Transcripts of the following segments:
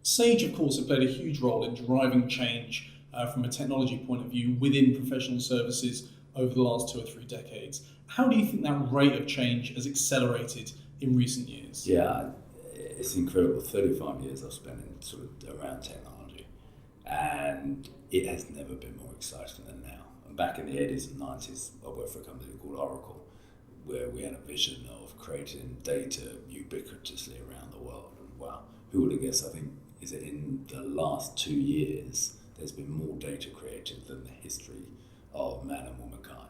Sage, of course, have played a huge role in driving change from a technology point of view within professional services over the last 2 or 3 decades. How do you think that rate of change has accelerated in recent years? Yeah, it's incredible. 35 years I've spent in sort of around technology, and it has never been more exciting than now. And back in the 80s and 90s, I worked for a company called Oracle, where we had a vision of creating data ubiquitously around the world. And wow, who would have guessed? I think is it in the last 2 years there's been more data created than the history of man and womankind.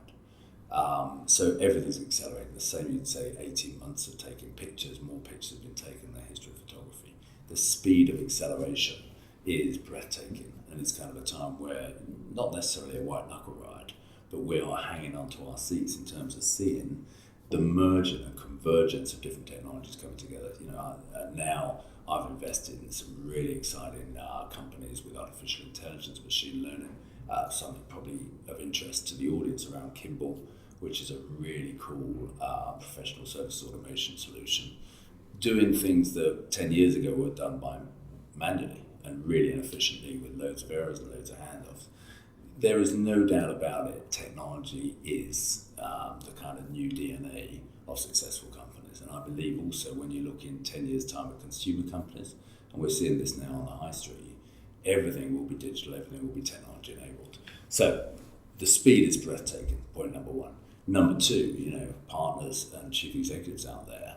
So everything's accelerating. The same you'd say 18 months of taking pictures, more pictures have been taken in the history of photography. The speed of acceleration is breathtaking, and it's kind of a time where not necessarily a white knuckle ride, but we are hanging onto our seats in terms of seeing the merger and convergence of different technologies coming together. Now I've invested in some really exciting companies with artificial intelligence, machine learning, something probably of interest to the audience around Kimball, which is a really cool professional service automation solution, doing things that 10 years ago were done by manually and really inefficiently with loads of errors and loads of handoffs. There is no doubt about it, technology is the kind of new DNA of successful companies. And I believe also when you look in 10 years' time at consumer companies, and we're seeing this now on the high street, everything will be digital, everything will be technology enabled. So the speed is breathtaking, point number one. Number two, partners and chief executives out there,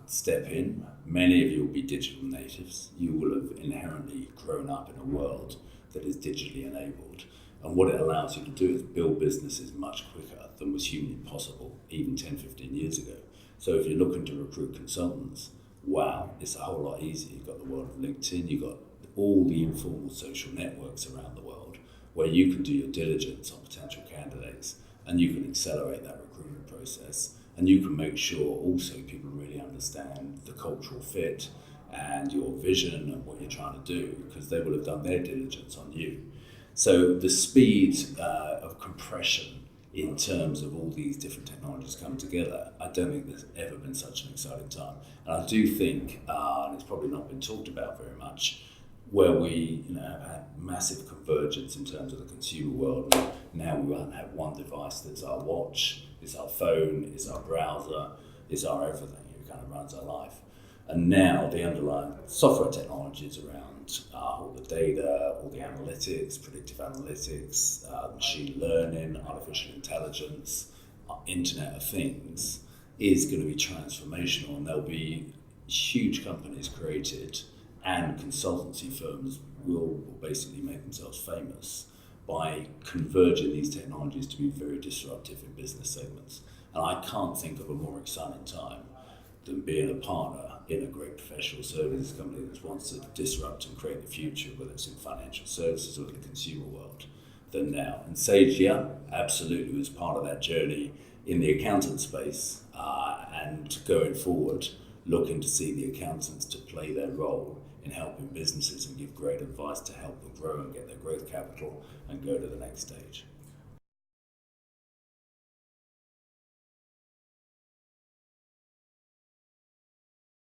step in. Many of you will be digital natives. You will have inherently grown up in a world that is digitally enabled. And what it allows you to do is build businesses much quicker than was humanly possible even 10, 15 years ago. So if you're looking to recruit consultants, wow, it's a whole lot easier. You've got the world of LinkedIn, you've got all the informal social networks around the world where you can do your diligence on potential candidates, and you can accelerate that recruitment process, and you can make sure also people really understand the cultural fit and your vision and what you're trying to do, because they will have done their diligence on you. So the speed of compression in terms of all these different technologies coming together, I don't think there's ever been such an exciting time. And I do think, and it's probably not been talked about very much, where we have had massive convergence in terms of the consumer world. Now we won't have one device that's our watch, it's our phone, it's our browser, it's our everything. It kind of runs our life. And now the underlying software technologies around all the data, all the analytics, predictive analytics, machine learning, artificial intelligence, Internet of Things is going to be transformational, and there'll be huge companies created and consultancy firms will basically make themselves famous by converging these technologies to be very disruptive in business segments. And I can't think of a more exciting time than being a partner in a great professional services company that wants to disrupt and create the future, whether it's in financial services or the consumer world, than now. And Sage, absolutely was part of that journey in the accountant space, and going forward, looking to see the accountants to play their role in helping businesses and give great advice to help them grow and get their growth capital and go to the next stage.